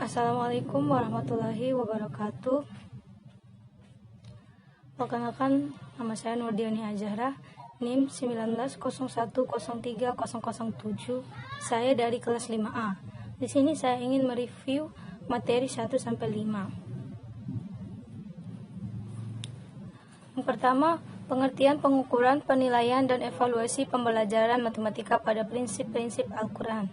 Assalamualaikum warahmatullahi wabarakatuh. Perkenalkan, nama saya Nurdiani Azahra, NIM 1901030007. Saya dari kelas 5A. Di sini saya ingin mereview materi 1 sampai 5. Yang pertama, pengertian, pengukuran, penilaian, dan evaluasi pembelajaran matematika pada prinsip-prinsip Al-Quran.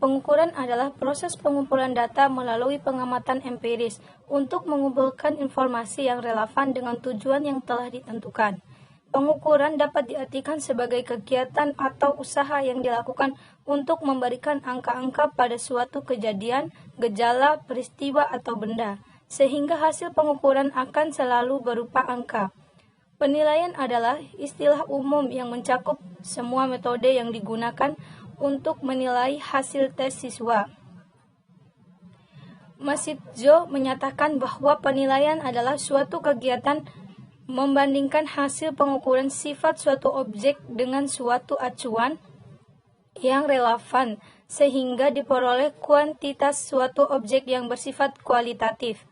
Pengukuran adalah proses pengumpulan data melalui pengamatan empiris untuk mengumpulkan informasi yang relevan dengan tujuan yang telah ditentukan. Pengukuran dapat diartikan sebagai kegiatan atau usaha yang dilakukan untuk memberikan angka-angka pada suatu kejadian, gejala, peristiwa, atau benda, sehingga hasil pengukuran akan selalu berupa angka. Penilaian adalah istilah umum yang mencakup semua metode yang digunakan untuk menilai hasil tes siswa. Masjidjo menyatakan bahwa penilaian adalah suatu kegiatan membandingkan hasil pengukuran sifat suatu objek dengan suatu acuan yang relevan sehingga diperoleh kuantitas suatu objek yang bersifat kualitatif.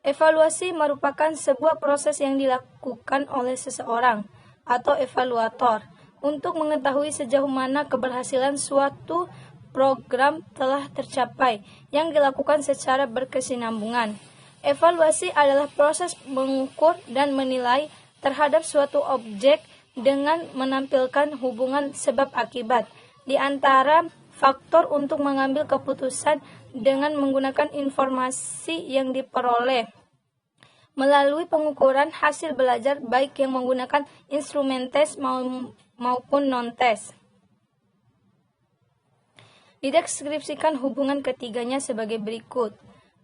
Evaluasi merupakan sebuah proses yang dilakukan oleh seseorang atau evaluator untuk mengetahui sejauh mana keberhasilan suatu program telah tercapai yang dilakukan secara berkesinambungan. Evaluasi adalah proses mengukur dan menilai terhadap suatu objek dengan menampilkan hubungan sebab akibat di antara faktor untuk mengambil keputusan dengan menggunakan informasi yang diperoleh melalui pengukuran hasil belajar baik yang menggunakan instrumen tes maupun non-tes. Dideskripsikan hubungan ketiganya sebagai berikut.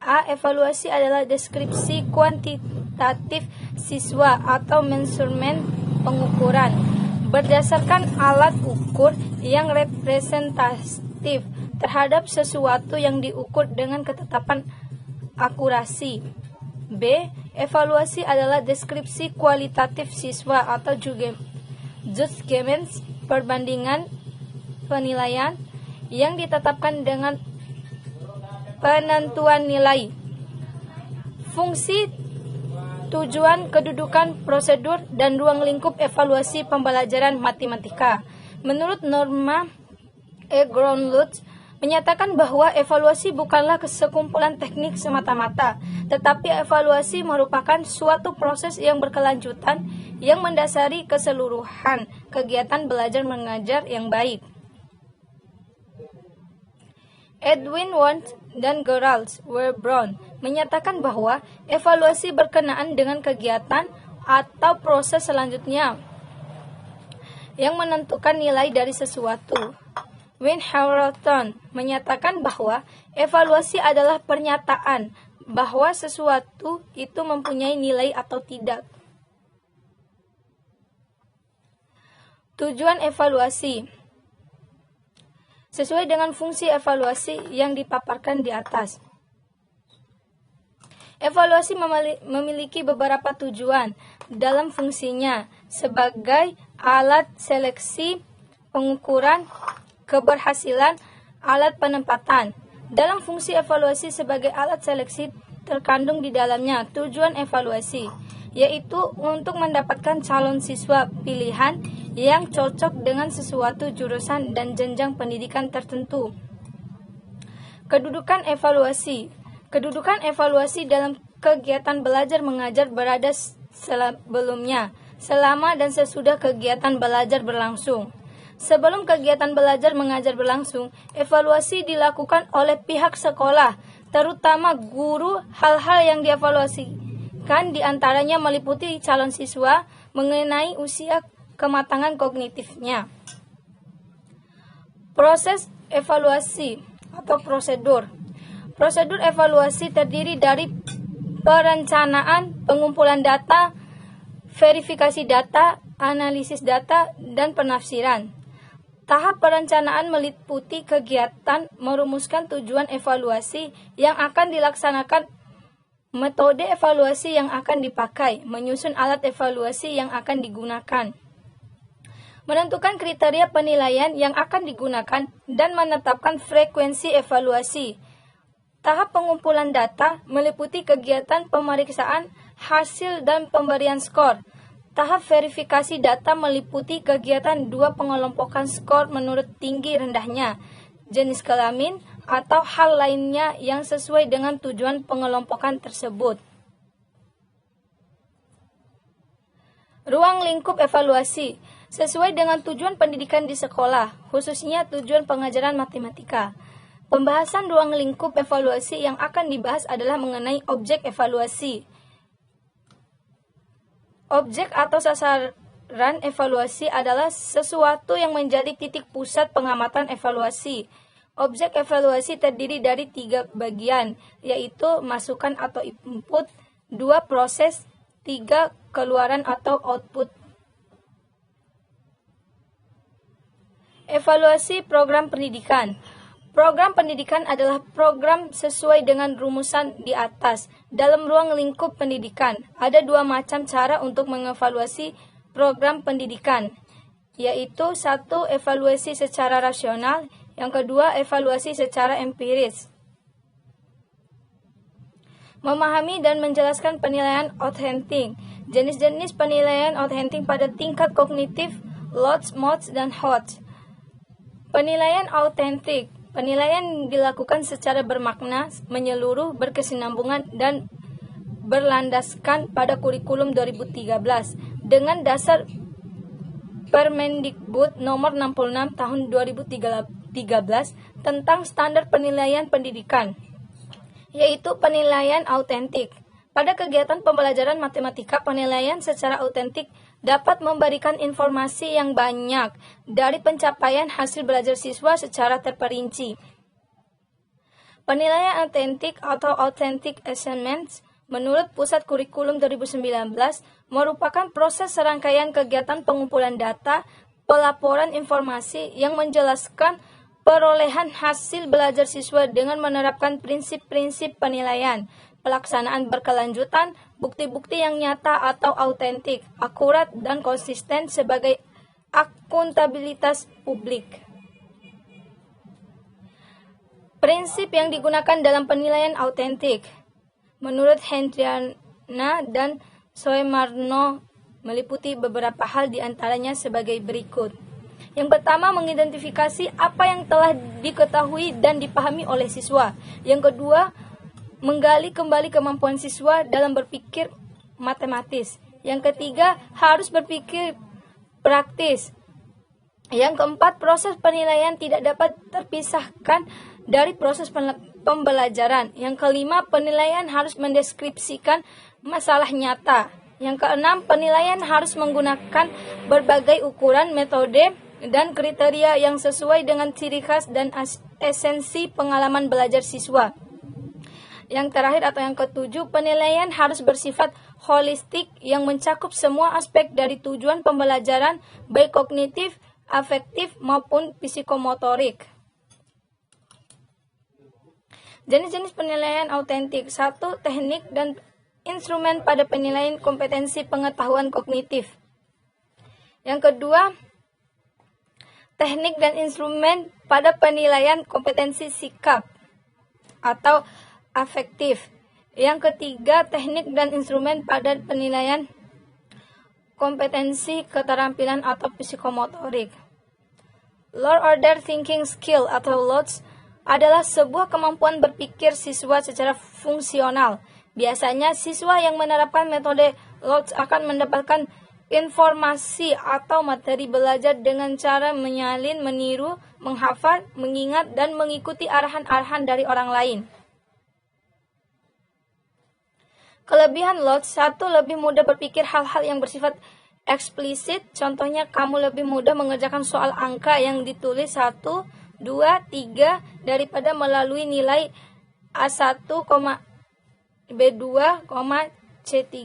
A. Evaluasi adalah deskripsi kuantitatif siswa atau measurement pengukuran berdasarkan alat ukur yang representatif terhadap sesuatu yang diukur dengan ketetapan akurasi. B. Evaluasi adalah deskripsi kualitatif siswa atau judgement perbandingan penilaian yang ditetapkan dengan penentuan nilai, fungsi, tujuan, kedudukan, prosedur, dan ruang lingkup evaluasi pembelajaran matematika. Menurut Norma E. Groenlund menyatakan bahwa evaluasi bukanlah sekumpulan teknik semata-mata, tetapi evaluasi merupakan suatu proses yang berkelanjutan yang mendasari keseluruhan kegiatan belajar mengajar yang baik. Edwin Wundt dan Gerald W. Brown menyatakan bahwa evaluasi berkenaan dengan kegiatan atau proses selanjutnya yang menentukan nilai dari sesuatu. Wayne Hamilton menyatakan bahwa evaluasi adalah pernyataan bahwa sesuatu itu mempunyai nilai atau tidak. Tujuan evaluasi sesuai dengan fungsi evaluasi yang dipaparkan di atas. Evaluasi memiliki beberapa tujuan dalam fungsinya sebagai alat seleksi, pengukuran keberhasilan, alat penempatan. Dalam fungsi evaluasi sebagai alat seleksi terkandung di dalamnya tujuan evaluasi, yaitu untuk mendapatkan calon siswa pilihan yang cocok dengan sesuatu jurusan dan jenjang pendidikan tertentu. Kedudukan evaluasi. Kedudukan evaluasi dalam kegiatan belajar mengajar berada sebelumnya, selama dan sesudah kegiatan belajar berlangsung. Sebelum kegiatan belajar mengajar berlangsung, evaluasi dilakukan oleh pihak sekolah, terutama guru. Hal-hal yang dievaluasikan diantaranya meliputi calon siswa mengenai usia kematangan kognitifnya. Proses evaluasi atau prosedur. Prosedur evaluasi terdiri dari perencanaan, pengumpulan data, verifikasi data, analisis data, dan penafsiran. Tahap perencanaan meliputi kegiatan merumuskan tujuan evaluasi yang akan dilaksanakan, metode evaluasi yang akan dipakai, menyusun alat evaluasi yang akan digunakan, menentukan kriteria penilaian yang akan digunakan, dan menetapkan frekuensi evaluasi. Tahap pengumpulan data meliputi kegiatan pemeriksaan hasil dan pemberian skor. Tahap verifikasi data meliputi kegiatan dua pengelompokan skor menurut tinggi rendahnya, jenis kelamin, atau hal lainnya yang sesuai dengan tujuan pengelompokan tersebut. Ruang lingkup evaluasi sesuai dengan tujuan pendidikan di sekolah, khususnya tujuan pengajaran matematika. Pembahasan ruang lingkup evaluasi yang akan dibahas adalah mengenai objek evaluasi. Objek atau sasaran evaluasi adalah sesuatu yang menjadi titik pusat pengamatan evaluasi. Objek evaluasi terdiri dari 3 bagian, yaitu masukan atau input, 2 proses, 3 keluaran atau output. Evaluasi program pendidikan. Program pendidikan adalah program sesuai dengan rumusan di atas. Dalam ruang lingkup pendidikan, ada 2 macam cara untuk mengevaluasi program pendidikan, yaitu 1. Evaluasi secara rasional, yang kedua evaluasi secara empiris. Memahami dan menjelaskan penilaian autentik. Jenis-jenis penilaian autentik pada tingkat kognitif, Lodge, Mods, dan Hodge. Penilaian autentik. Penilaian dilakukan secara bermakna, menyeluruh, berkesinambungan, dan berlandaskan pada kurikulum 2013 dengan dasar Permendikbud nomor 66 tahun 2013 tentang standar penilaian pendidikan, yaitu penilaian autentik. Pada kegiatan pembelajaran matematika, penilaian secara autentik dapat memberikan informasi yang banyak dari pencapaian hasil belajar siswa secara terperinci. Penilaian autentik atau authentic assessment menurut Pusat Kurikulum 2019 merupakan proses serangkaian kegiatan pengumpulan data, pelaporan informasi yang menjelaskan perolehan hasil belajar siswa dengan menerapkan prinsip-prinsip penilaian, pelaksanaan berkelanjutan, bukti-bukti yang nyata atau autentik, akurat, dan konsisten sebagai akuntabilitas publik. Prinsip yang digunakan dalam penilaian autentik menurut Hendriana dan Soemarno meliputi beberapa hal diantaranya sebagai berikut. Yang pertama, mengidentifikasi apa yang telah diketahui dan dipahami oleh siswa. Yang kedua, menggali kembali kemampuan siswa dalam berpikir matematis. Yang ketiga, harus berpikir praktis. Yang keempat, proses penilaian tidak dapat terpisahkan dari proses pembelajaran. Yang kelima, penilaian harus mendeskripsikan masalah nyata. Yang keenam, penilaian harus menggunakan berbagai ukuran, metode, dan kriteria yang sesuai dengan ciri khas dan esensi pengalaman belajar siswa. Yang terakhir atau yang ketujuh, penilaian harus bersifat holistik yang mencakup semua aspek dari tujuan pembelajaran, baik kognitif, afektif, maupun psikomotorik. Jenis-jenis penilaian autentik. 1. Teknik dan instrumen pada penilaian kompetensi pengetahuan kognitif. Yang kedua, teknik dan instrumen pada penilaian kompetensi sikap atau afektif. Yang ketiga, teknik dan instrumen pada penilaian kompetensi keterampilan atau psikomotorik. Low order thinking skill atau LOTS adalah sebuah kemampuan berpikir siswa secara fungsional. Biasanya siswa yang menerapkan metode LOTS akan mendapatkan informasi atau materi belajar dengan cara menyalin, meniru, menghafal, mengingat, dan mengikuti arahan-arahan dari orang lain. Kelebihan LOTS. 1. Lebih mudah berpikir hal-hal yang bersifat eksplisit. Contohnya, kamu lebih mudah mengerjakan soal angka yang ditulis 1, 2, 3 daripada melalui nilai A1, B2, C3.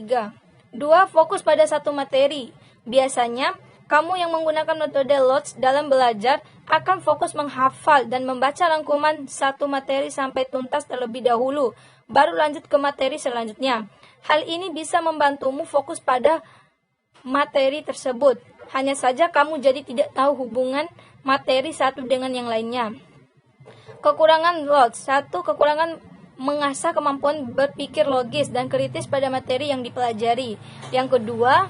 2. Fokus pada satu materi. Biasanya, kamu yang menggunakan metode LOTS dalam belajar akan fokus menghafal dan membaca rangkuman satu materi sampai tuntas terlebih dahulu, baru lanjut ke materi selanjutnya. Hal ini bisa membantumu fokus pada materi tersebut. Hanya saja kamu jadi tidak tahu hubungan materi satu dengan yang lainnya. Kekurangan LOTS. 1. Kekurangan mengasah kemampuan berpikir logis dan kritis pada materi yang dipelajari. Yang kedua,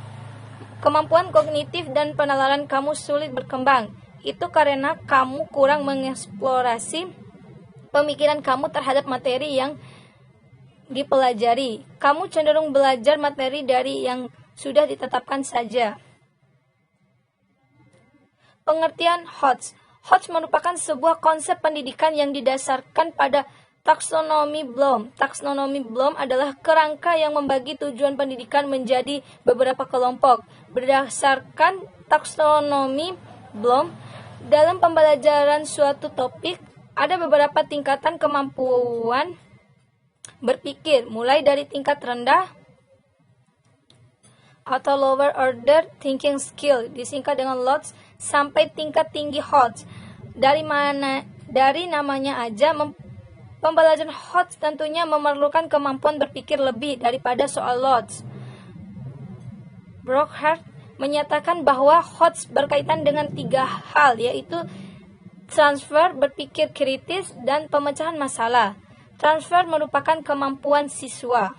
kemampuan kognitif dan penalaran kamu sulit berkembang. Itu karena kamu kurang mengeksplorasi pemikiran kamu terhadap materi yang dipelajari. Kamu cenderung belajar materi dari yang sudah ditetapkan saja. Pengertian Hodge. Hodge merupakan sebuah konsep pendidikan yang didasarkan pada taksonomi Bloom. Taksonomi Bloom adalah kerangka yang membagi tujuan pendidikan menjadi beberapa kelompok. Berdasarkan taksonomi Bloom, dalam pembelajaran suatu topik, ada beberapa tingkatan kemampuan berpikir, mulai dari tingkat rendah atau lower order thinking skill, disingkat dengan LOTS, sampai tingkat tinggi Hodge. Dari namanya aja, pembelajaran Hodge tentunya memerlukan kemampuan berpikir lebih daripada soal LOTS. Brockhart menyatakan bahwa Hodge berkaitan dengan 3 hal, yaitu transfer, berpikir kritis, dan pemecahan masalah. Transfer merupakan kemampuan siswa.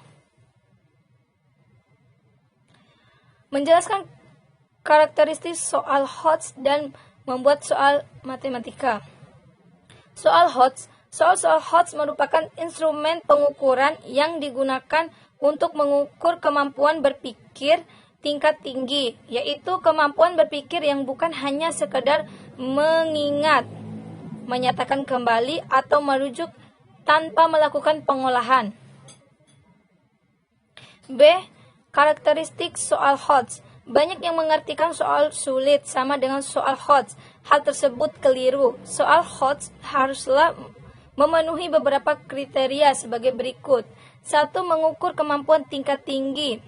Menjelaskan karakteristik soal Hodge dan membuat soal matematika. Soal Hodge merupakan instrumen pengukuran yang digunakan untuk mengukur kemampuan berpikir tingkat tinggi, yaitu kemampuan berpikir yang bukan hanya sekedar mengingat, menyatakan kembali, atau merujuk tanpa melakukan pengolahan. B. Karakteristik soal Hodge. Banyak yang mengartikan soal sulit sama dengan soal Hodge. Hal tersebut keliru. Soal Hodge haruslah memenuhi beberapa kriteria sebagai berikut. 1. Mengukur kemampuan tingkat tinggi.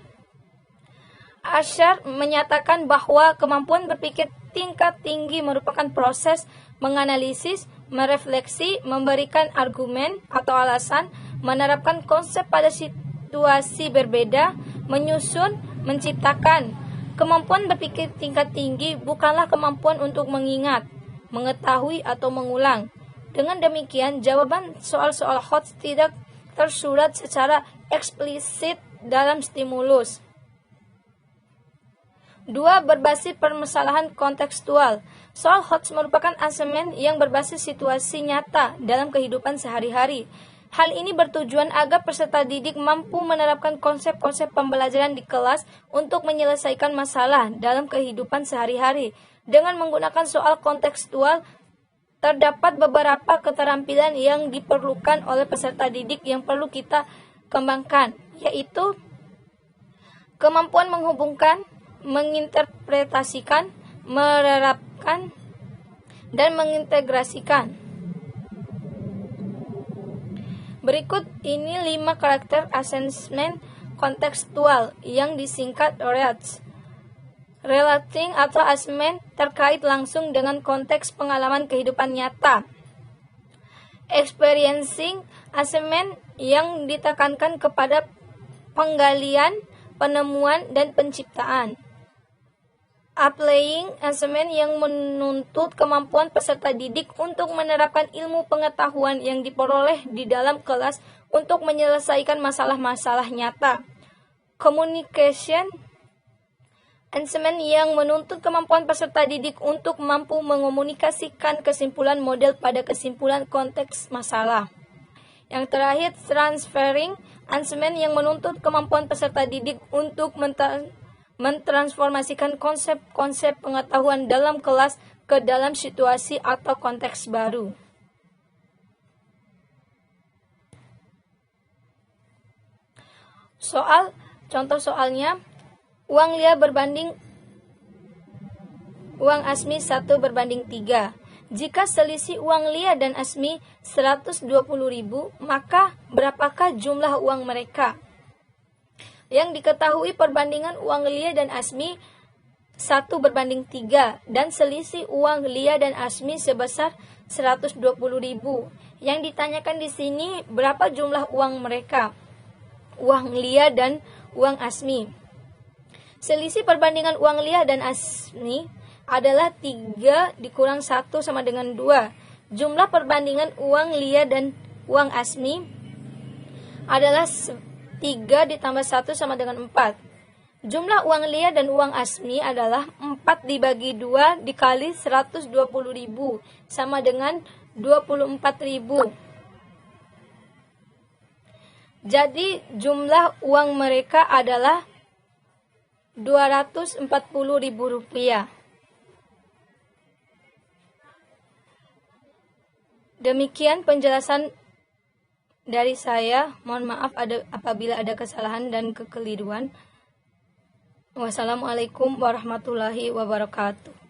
Asher menyatakan bahwa kemampuan berpikir tingkat tinggi merupakan proses menganalisis, merefleksi, memberikan argumen atau alasan, menerapkan konsep pada situasi berbeda, menyusun, menciptakan. Kemampuan berpikir tingkat tinggi bukanlah kemampuan untuk mengingat, mengetahui, atau mengulang. Dengan demikian, jawaban soal-soal Hodge tidak tersurat secara eksplisit dalam stimulus. 2. Berbasis permasalahan kontekstual. Soal Hodge merupakan asemen yang berbasis situasi nyata dalam kehidupan sehari-hari. Hal ini bertujuan agar peserta didik mampu menerapkan konsep-konsep pembelajaran di kelas untuk menyelesaikan masalah dalam kehidupan sehari-hari. Dengan menggunakan soal kontekstual, terdapat beberapa keterampilan yang diperlukan oleh peserta didik yang perlu kita kembangkan, yaitu kemampuan menghubungkan, menginterpretasikan, menerapkan, dan mengintegrasikan. Berikut ini 5 karakter asesmen kontekstual yang disingkat RATS. Relating atau asesmen terkait langsung dengan konteks pengalaman kehidupan nyata. Experiencing asesmen yang ditekankan kepada penggalian, penemuan, dan penciptaan. Applying asesmen yang menuntut kemampuan peserta didik untuk menerapkan ilmu pengetahuan yang diperoleh di dalam kelas untuk menyelesaikan masalah-masalah nyata. Communication asesmen yang menuntut kemampuan peserta didik untuk mampu mengomunikasikan kesimpulan model pada kesimpulan konteks masalah. Yang terakhir, transferring asesmen yang menuntut kemampuan peserta didik untuk mentransformasikan konsep-konsep pengetahuan dalam kelas ke dalam situasi atau konteks baru. Contoh soalnya, uang Lia berbanding uang Asmi 1 berbanding 3. Jika selisih uang Lia dan Asmi 120.000, maka berapakah jumlah uang mereka? Yang diketahui perbandingan uang Lia dan Asmi 1 berbanding 3 dan selisih uang Lia dan Asmi sebesar 120.000. Yang ditanyakan di sini berapa jumlah uang mereka? Uang Lia dan uang Asmi. Selisih perbandingan uang Lia dan Asmi adalah 3 dikurang 1 sama dengan 2. Jumlah perbandingan uang Lia dan uang Asmi adalah 3 ditambah 1 sama dengan 4. Jumlah uang Lia dan uang Asmi adalah 4 dibagi 2 dikali 120.000 sama dengan 24.000. Jadi jumlah uang mereka adalah Rp240.000. Demikian penjelasan dari saya. Mohon maaf apabila ada kesalahan dan kekeliruan. Wassalamualaikum warahmatullahi wabarakatuh.